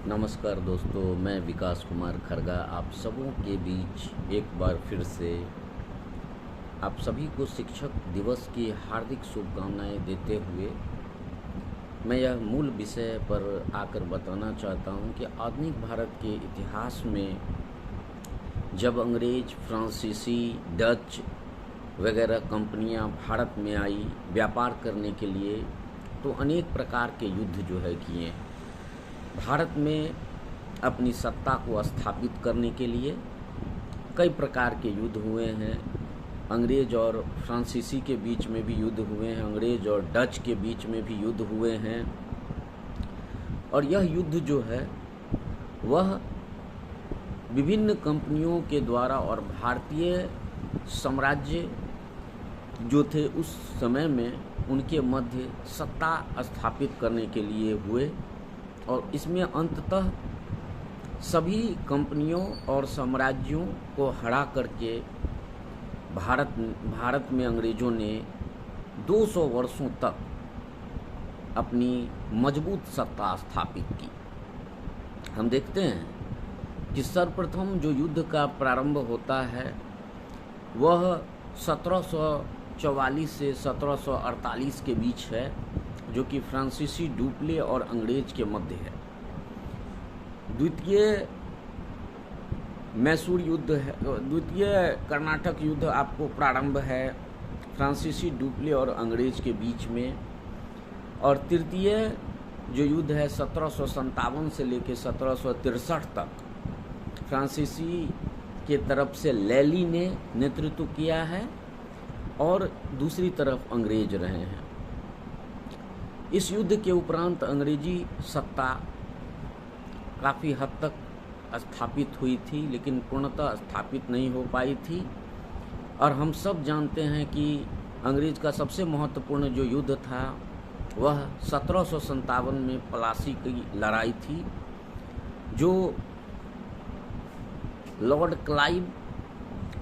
नमस्कार दोस्तों, मैं विकास कुमार खरगा आप सबों के बीच एक बार फिर से आप सभी को शिक्षक दिवस की हार्दिक शुभकामनाएं देते हुए मैं यह मूल विषय पर आकर बताना चाहता हूं कि आधुनिक भारत के इतिहास में जब अंग्रेज, फ्रांसीसी, डच वगैरह कंपनियां भारत में आई व्यापार करने के लिए, तो अनेक प्रकार के युद्ध जो है किए। भारत में अपनी सत्ता को स्थापित करने के लिए कई प्रकार के युद्ध हुए हैं। अंग्रेज और फ्रांसीसी के बीच में भी युद्ध हुए हैं, अंग्रेज और डच के बीच में भी युद्ध हुए हैं। और यह युद्ध जो है वह विभिन्न कंपनियों के द्वारा और भारतीय साम्राज्य जो थे उस समय में उनके मध्य सत्ता स्थापित करने के लिए हुए। और इसमें अंततः सभी कंपनियों और साम्राज्यों को हरा करके भारत में अंग्रेज़ों ने 200 वर्षों तक अपनी मजबूत सत्ता स्थापित की। हम देखते हैं कि सर्वप्रथम जो युद्ध का प्रारंभ होता है वह 1744 से 1748 के बीच है, जो कि फ्रांसीसी डुप्ले और अंग्रेज के मध्य है। द्वितीय मैसूर युद्ध है, द्वितीय कर्नाटक युद्ध आपको प्रारंभ है फ्रांसीसी डुप्ले और अंग्रेज के बीच में। और तृतीय जो युद्ध है 1757 से लेकर 1763 तक फ्रांसीसी के तरफ से लैली ने नेतृत्व किया है और दूसरी तरफ अंग्रेज रहे हैं। इस युद्ध के उपरांत अंग्रेजी सत्ता काफ़ी हद तक स्थापित हुई थी, लेकिन पूर्णतः स्थापित नहीं हो पाई थी। और हम सब जानते हैं कि अंग्रेज का सबसे महत्वपूर्ण जो युद्ध था वह 1757 में प्लासी की लड़ाई थी, जो लॉर्ड क्लाइव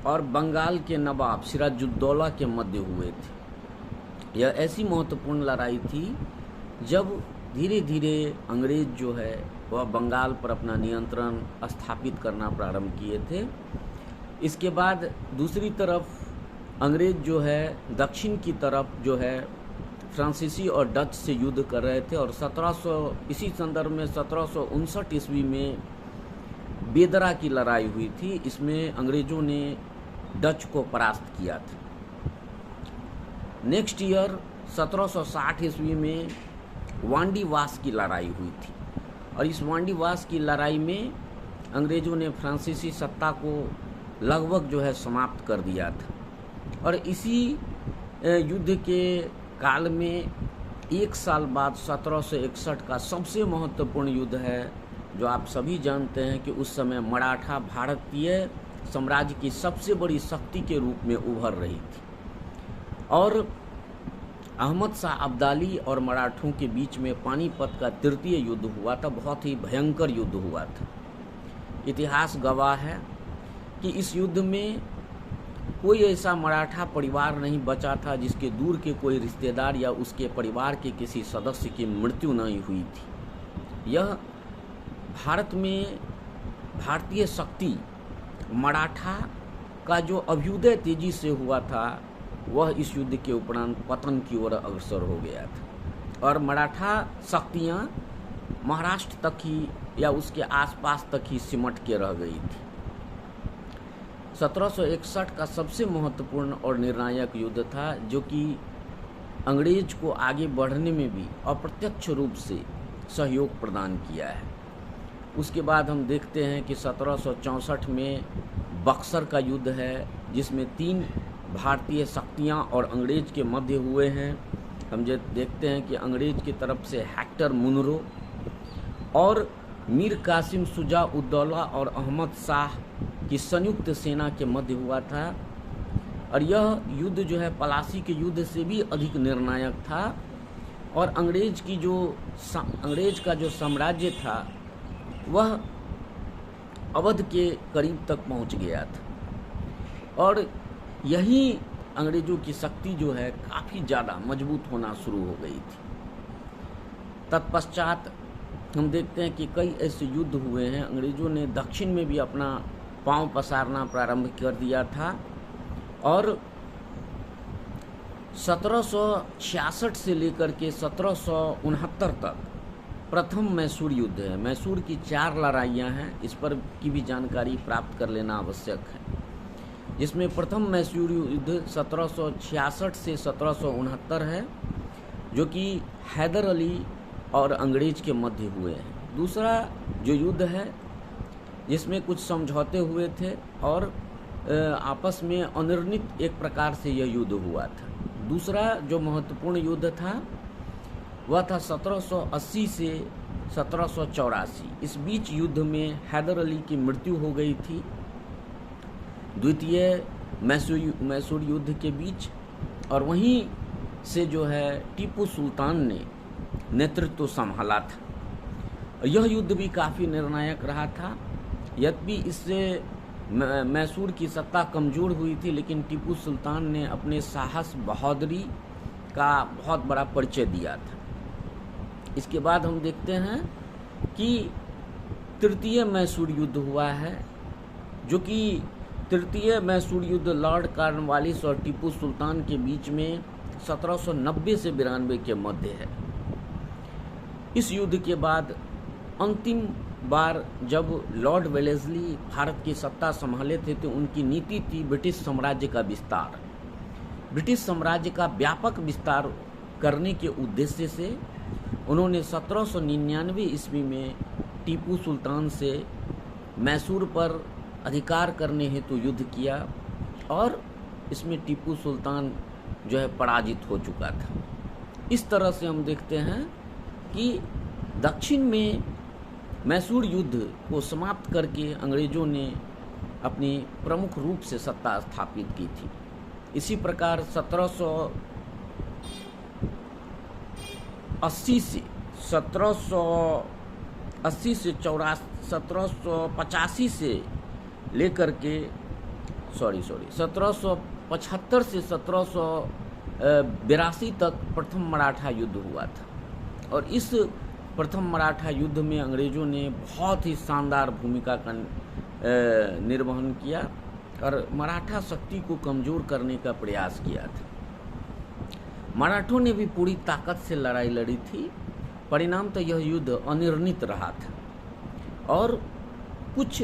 और बंगाल के नवाब सिराजुद्दौला के मध्य हुए थे। यह ऐसी महत्वपूर्ण लड़ाई थी जब धीरे धीरे अंग्रेज जो है वह बंगाल पर अपना नियंत्रण स्थापित करना प्रारंभ किए थे। इसके बाद दूसरी तरफ अंग्रेज जो है दक्षिण की तरफ जो है फ्रांसीसी और डच से युद्ध कर रहे थे। और 1700 इसी संदर्भ में 1759 ईस्वी में बेदरा की लड़ाई हुई थी। इसमें अंग्रेजों ने डच को परास्त किया था। नेक्स्ट ईयर 1760 ईस्वी में वांडीवास की लड़ाई हुई थी। और इस वांडीवास की लड़ाई में अंग्रेजों ने फ्रांसीसी सत्ता को लगभग जो है समाप्त कर दिया था। और इसी युद्ध के काल में एक साल बाद 1761 का सबसे महत्वपूर्ण युद्ध है, जो आप सभी जानते हैं कि उस समय मराठा भारतीय साम्राज्य की सबसे बड़ी शक्ति के रूप में उभर रही थी। और अहमद शाह अब्दाली और मराठों के बीच में पानीपत का तृतीय युद्ध हुआ था। बहुत ही भयंकर युद्ध हुआ था। इतिहास गवाह है कि इस युद्ध में कोई ऐसा मराठा परिवार नहीं बचा था जिसके दूर के कोई रिश्तेदार या उसके परिवार के किसी सदस्य की मृत्यु नहीं हुई थी। यह भारत में भारतीय शक्ति मराठा का जो अभ्युदय तेजी से हुआ था वह इस युद्ध के उपरांत पतन की ओर अग्रसर हो गया था। और मराठा शक्तियां महाराष्ट्र तक ही या उसके आसपास तक ही सिमट के रह गई थी। 1761 का सबसे महत्वपूर्ण और निर्णायक युद्ध था, जो कि अंग्रेज को आगे बढ़ने में भी अप्रत्यक्ष रूप से सहयोग प्रदान किया है। उसके बाद हम देखते हैं कि 1764 में बक्सर का युद्ध है, जिसमें 3 भारतीय शक्तियां और अंग्रेज के मध्य हुए हैं। हम देखते हैं कि अंग्रेज की तरफ से हेक्टर मुनरो और मीर कासिम शुजा उद्दौला और अहमद शाह की संयुक्त सेना के मध्य हुआ था। और यह युद्ध जो है प्लासी के युद्ध से भी अधिक निर्णायक था। और अंग्रेज का जो साम्राज्य था वह अवध के करीब तक पहुंच गया था। और यही अंग्रेजों की शक्ति जो है काफ़ी ज़्यादा मजबूत होना शुरू हो गई थी। तत्पश्चात हम देखते हैं कि कई ऐसे युद्ध हुए हैं। अंग्रेज़ों ने दक्षिण में भी अपना पांव पसारना प्रारंभ कर दिया था और 1766 से लेकर के 1769 तक प्रथम मैसूर युद्ध है। मैसूर की 4 लड़ाइयाँ हैं, इस पर की भी जानकारी प्राप्त कर लेना आवश्यक है। जिसमें प्रथम मैसूर युद्ध 1766 से 1769 है, जो कि हैदर अली और अंग्रेज के मध्य हुए हैं। दूसरा जो युद्ध है जिसमें कुछ समझौते हुए थे और आपस में अनिर्णित एक प्रकार से यह युद्ध हुआ था। दूसरा जो महत्वपूर्ण युद्ध था वह था 1780 से 1784। इस बीच युद्ध में हैदर अली की मृत्यु हो गई थी द्वितीय मैसूर युद्ध के बीच, और वहीं से जो है टीपू सुल्तान ने नेतृत्व संभाला था। यह युद्ध भी काफ़ी निर्णायक रहा था। यद्यपि इससे मैसूर की सत्ता कमज़ोर हुई थी, लेकिन टीपू सुल्तान ने अपने साहस बहादुरी का बहुत बड़ा परिचय दिया था। इसके बाद हम देखते हैं कि तृतीय मैसूर युद्ध हुआ है, जो कि तृतीय मैसूर युद्ध लॉर्ड कॉर्नवालिस और टीपू सुल्तान के बीच में 1790 से 92 के मध्य है। इस युद्ध के बाद अंतिम बार जब लॉर्ड वेलेस्ली भारत की सत्ता संभाले थे तो उनकी नीति थी ब्रिटिश साम्राज्य का विस्तार। ब्रिटिश साम्राज्य का व्यापक विस्तार करने के उद्देश्य से उन्होंने 1799 ईस्वी में टीपू सुल्तान से मैसूर पर अधिकार करने हेतु युद्ध किया और इसमें टीपू सुल्तान जो है पराजित हो चुका था। इस तरह से हम देखते हैं कि दक्षिण में मैसूर युद्ध को समाप्त करके अंग्रेज़ों ने अपनी प्रमुख रूप से सत्ता स्थापित की थी। इसी प्रकार 1785 से लेकर के 1775 से 1782 तक प्रथम मराठा युद्ध हुआ था। और इस प्रथम मराठा युद्ध में अंग्रेज़ों ने बहुत ही शानदार भूमिका का निर्वहन किया और मराठा शक्ति को कमज़ोर करने का प्रयास किया था। मराठों ने भी पूरी ताकत से लड़ाई लड़ी थी। परिणाम तो यह युद्ध अनिर्णित रहा था और कुछ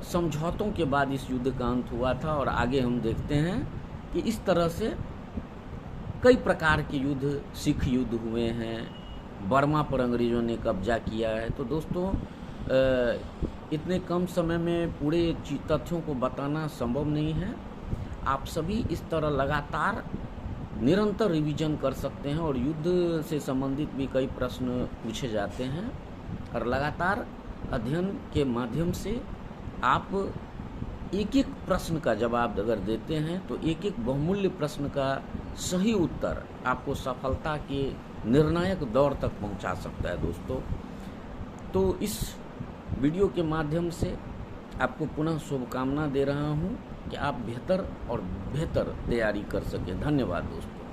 समझौतों के बाद इस युद्ध का अंत हुआ था। और आगे हम देखते हैं कि इस तरह से कई प्रकार के युद्ध, सिख युद्ध हुए हैं, बर्मा पर अंग्रेज़ों ने कब्जा किया है। तो दोस्तों इतने कम समय में पूरे तथ्यों को बताना संभव नहीं है। आप सभी इस तरह लगातार निरंतर रिवीजन कर सकते हैं और युद्ध से संबंधित भी कई प्रश्न पूछे जाते हैं और लगातार अध्ययन के माध्यम से आप एक एक प्रश्न का जवाब अगर देते हैं तो एक एक बहुमूल्य प्रश्न का सही उत्तर आपको सफलता के निर्णायक दौर तक पहुंचा सकता है दोस्तों। तो इस वीडियो के माध्यम से आपको पुनः शुभकामना दे रहा हूं कि आप बेहतर और बेहतर तैयारी कर सकें। धन्यवाद दोस्तों।